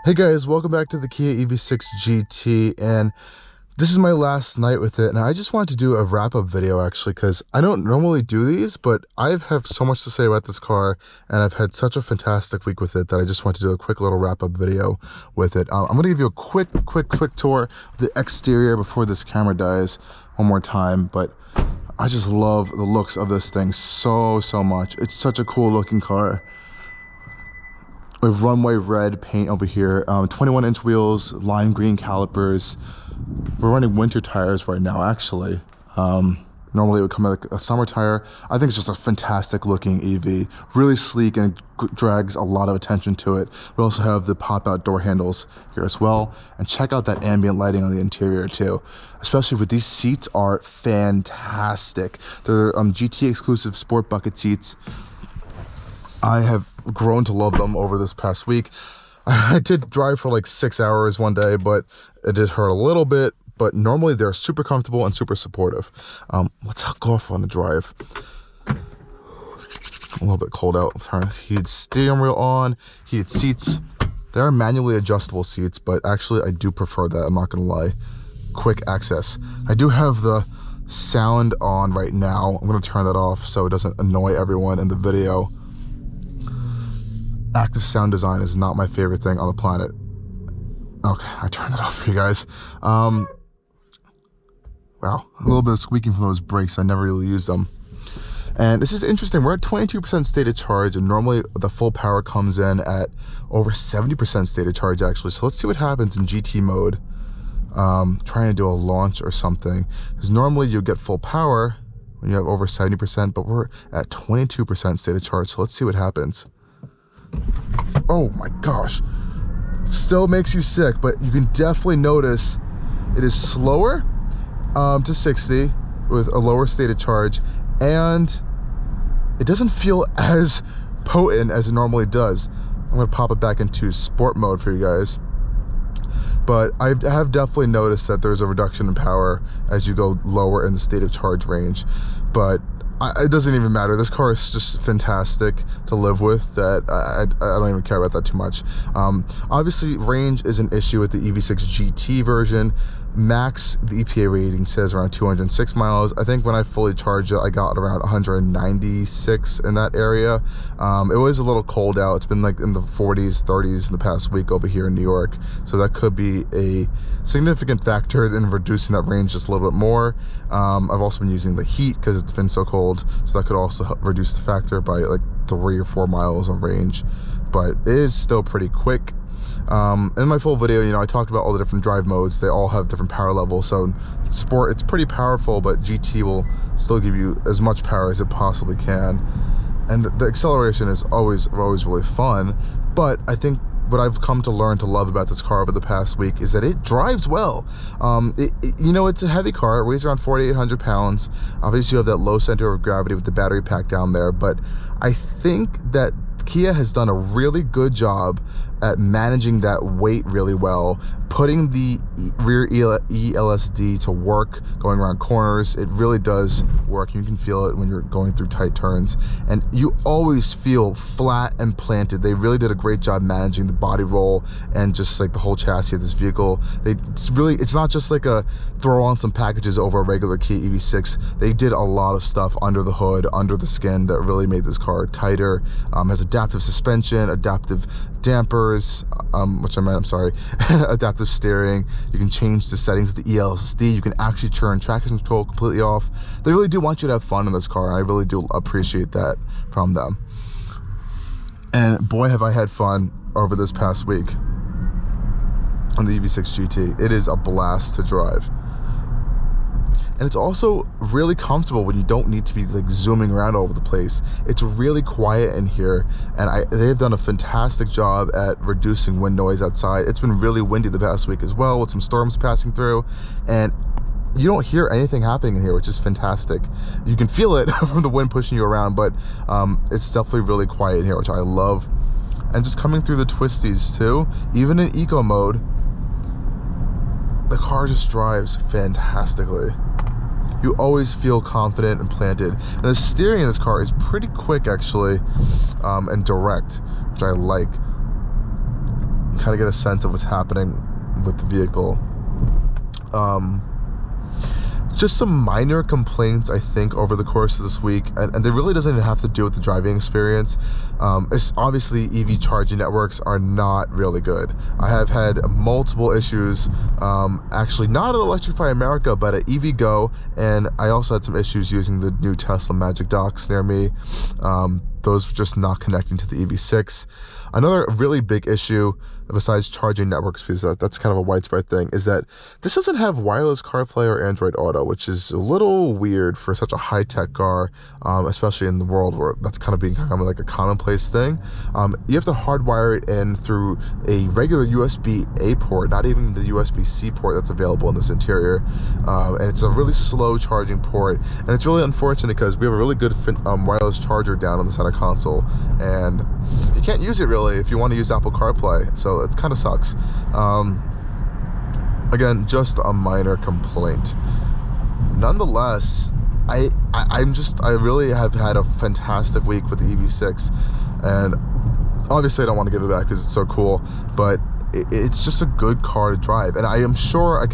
Hey guys, welcome back to the Kia EV6 GT, and this is my last night with it, and I just wanted to do a wrap-up video actually, because I don't normally do these, but I have so much to say about this car, and I've had such a fantastic week with it that I just want to do a quick little wrap-up video with it. I'm going to give you a quick tour of the exterior before this camera dies one more time, but I just love the looks of this thing so much. It's such a cool looking car. We have runway red paint over here, 21-inch wheels, lime green calipers. We're running winter tires right now, actually. Normally it would come with a summer tire. I think it's just a fantastic looking EV. Really sleek and drags a lot of attention to it. We also have the pop-out door handles here as well. And check out that ambient lighting on the interior too. Especially with these seats are fantastic. They're GT exclusive sport bucket seats. I have grown to love them over this past week. I did drive for like 6 hours one day, but it did hurt a little bit. But normally they're super comfortable and super supportive. Let's go off on the drive. A little bit cold out. Turn heated steering wheel on, heated seats. They are manually adjustable seats, but actually I do prefer that. I'm not gonna lie. Quick access. I do have the sound on right now. I'm gonna turn that off so it doesn't annoy everyone in the video. Active sound design is not my favorite thing on the planet. Okay, I turned it off for you guys. Wow, a little bit of squeaking from those brakes. I never really used them. And this is interesting. We're at 22% stated charge, and normally the full power comes in at over 70% stated charge actually. So let's see what happens in GT mode. Trying to do a launch or something. Because normally you get full power when you have over 70%, but we're at 22% stated charge. So let's see what happens. Oh my gosh, still makes you sick, but you can definitely notice it is slower to 60 with a lower stated charge, and it doesn't feel as potent as it normally does. I'm gonna pop it back into sport mode for you guys, but I have definitely noticed that there's a reduction in power as you go lower in the state of charge range, but it doesn't even matter. This car is just fantastic to live with, that I don't even care about that too much. Obviously range is an issue with the EV6 GT version. Max, the EPA rating says around 206 miles. I think when I fully charged it, I got around 196 in that area. It was a little cold out. It's been like in the 40s, 30s in the past week over here in New York. So that could be a significant factor in reducing that range just a little bit more. I've also been using the heat because it's been so cold. So that could also help reduce the factor by like 3 or 4 miles of range. But it is still pretty quick. In my full video, you know, I talked about all the different drive modes. They all have different power levels. So sport, it's pretty powerful, but GT will still give you as much power as it possibly can. And the acceleration is always really fun. But I think what I've come to learn to love about this car over the past week is that it drives well. You know, it's a heavy car. It weighs around 4,800 pounds. Obviously you have that low center of gravity with the battery pack down there, but I think that Kia has done a really good job at managing that weight really well, putting the rear e-LSD to work, going around corners. It really does work. You can feel it when you're going through tight turns, and you always feel flat and planted. They really did a great job managing the body roll and just like the whole chassis of this vehicle. It's not just like a throw on some packages over a regular Kia EV6. They did a lot of stuff under the hood, under the skin, that really made this car tighter. Has adaptive suspension, adaptive dampers, adaptive steering. You can change the settings of the e-LSD. You can actually turn traction control completely off. They really do want you to have fun in this car, and I really do appreciate that from them. And boy, have I had fun over this past week on the EV6 GT. It is a blast to drive. And it's also really comfortable when you don't need to be like zooming around all over the place. It's really quiet in here, and they've done a fantastic job at reducing wind noise outside. It's been really windy the past week as well, with some storms passing through, and you don't hear anything happening in here, which is fantastic. You can feel it from the wind pushing you around, but it's definitely really quiet in here, which I love. And just coming through the twisties too, even in eco mode, the car just drives fantastically. You always feel confident and planted. And the steering in this car is pretty quick actually, and direct, which I like. kind of get a sense of what's happening with the vehicle. Just some minor complaints, I think, over the course of this week, and it really doesn't even have to do with the driving experience. It's obviously EV charging networks are not really good. I have had multiple issues, actually not at Electrify America, but at EV Go, and I also had some issues using the new Tesla Magic Docks near me. Those just not connecting to the EV6. Another really big issue, besides charging networks, because that's kind of a widespread thing, is that this doesn't have wireless CarPlay or Android Auto, which is a little weird for such a high-tech car, especially in the world where that's kind of becoming like a commonplace thing. You have to hardwire it in through a regular USB-A port, not even the USB-C port that's available in this interior, and it's a really slow charging port, and it's really unfortunate because we have a really good wireless charger down on the center console, and you can't use it really if you want to use Apple CarPlay, so it kind of sucks. Again, just a minor complaint. Nonetheless, I really have had a fantastic week with the EV6, and obviously I don't want to give it back because it's so cool, but it's just a good car to drive. And I can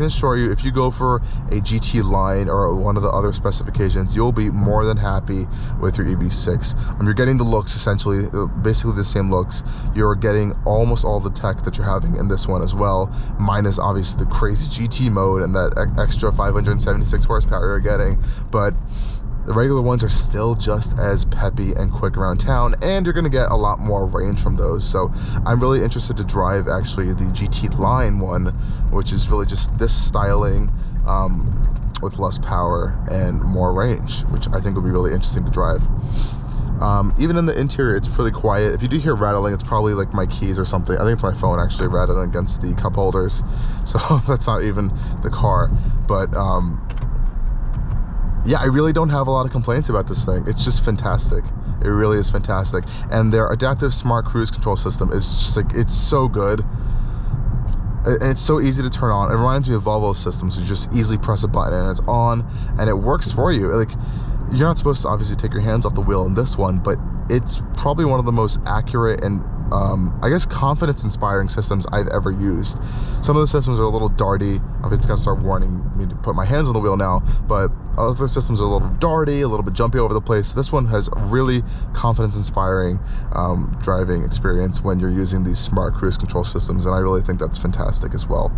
assure you, if you go for a GT line or one of the other specifications, you'll be more than happy with your EV6. You're getting the looks, essentially, basically the same looks. You're getting almost all the tech that you're having in this one as well, minus obviously the crazy GT mode and that extra 576 horsepower you're getting. But the regular ones are still just as peppy and quick around town, and you're going to get a lot more range from those. So I'm really interested to drive actually the GT line one, which is really just this styling with less power and more range, which I think will be really interesting to drive. Even in the interior, it's pretty quiet. If you do hear rattling, it's probably like my keys or something. I think it's my phone actually rattling against the cup holders, so that's not even the car. But yeah, I really don't have a lot of complaints about this thing. It's just fantastic. It really is fantastic. And their adaptive smart cruise control system is just like, it's so good. And it's so easy to turn on. It reminds me of Volvo's system, so you just easily press a button and it's on and it works for you. Like, you're not supposed to obviously take your hands off the wheel in this one, but it's probably one of the most accurate and I guess confidence-inspiring systems I've ever used. Some of the systems are a little darty. It's gonna start warning me to put my hands on the wheel now, but other systems are a little darty, a little bit jumpy over the place. This one has really confidence-inspiring driving experience when you're using these smart cruise control systems, and I really think that's fantastic as well.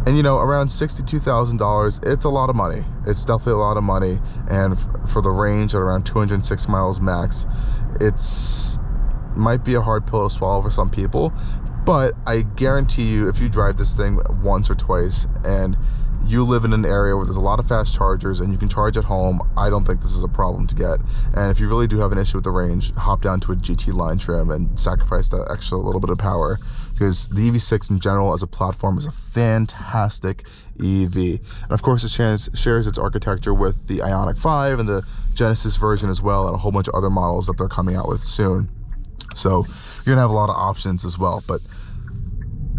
And you know, around $62,000, it's a lot of money. It's definitely a lot of money, and for the range at around 206 miles max, it's might be a hard pill to swallow for some people, but I guarantee you, if you drive this thing once or twice and you live in an area where there's a lot of fast chargers and you can charge at home, I don't think this is a problem to get. And if you really do have an issue with the range, hop down to a GT line trim and sacrifice that extra little bit of power, because the EV6 in general as a platform is a fantastic EV. And of course, it shares its architecture with the Ioniq 5 and the Genesis version as well, and a whole bunch of other models that they're coming out with soon. So you're gonna have a lot of options as well. But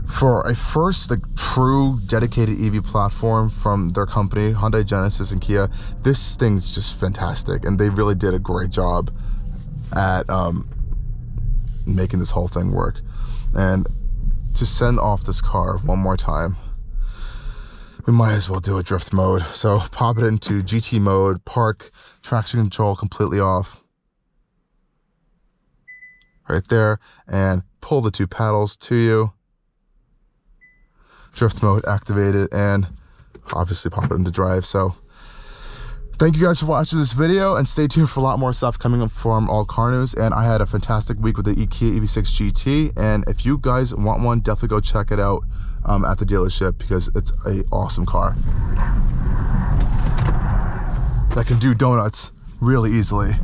for a first true dedicated EV platform from their company, Hyundai, Genesis, and Kia, this thing's just fantastic, and they really did a great job at making this whole thing work. And to send off this car one more time, we might as well do a drift mode. So pop it into GT mode, park, traction control completely off right there, and pull the two paddles to you. Drift mode activated, and obviously pop it into drive. So thank you guys for watching this video, and stay tuned for a lot more stuff coming up from Allcarnews. And I had a fantastic week with the Kia EV6 GT, and if you guys want one, definitely go check it out at the dealership, because it's an awesome car that can do donuts really easily.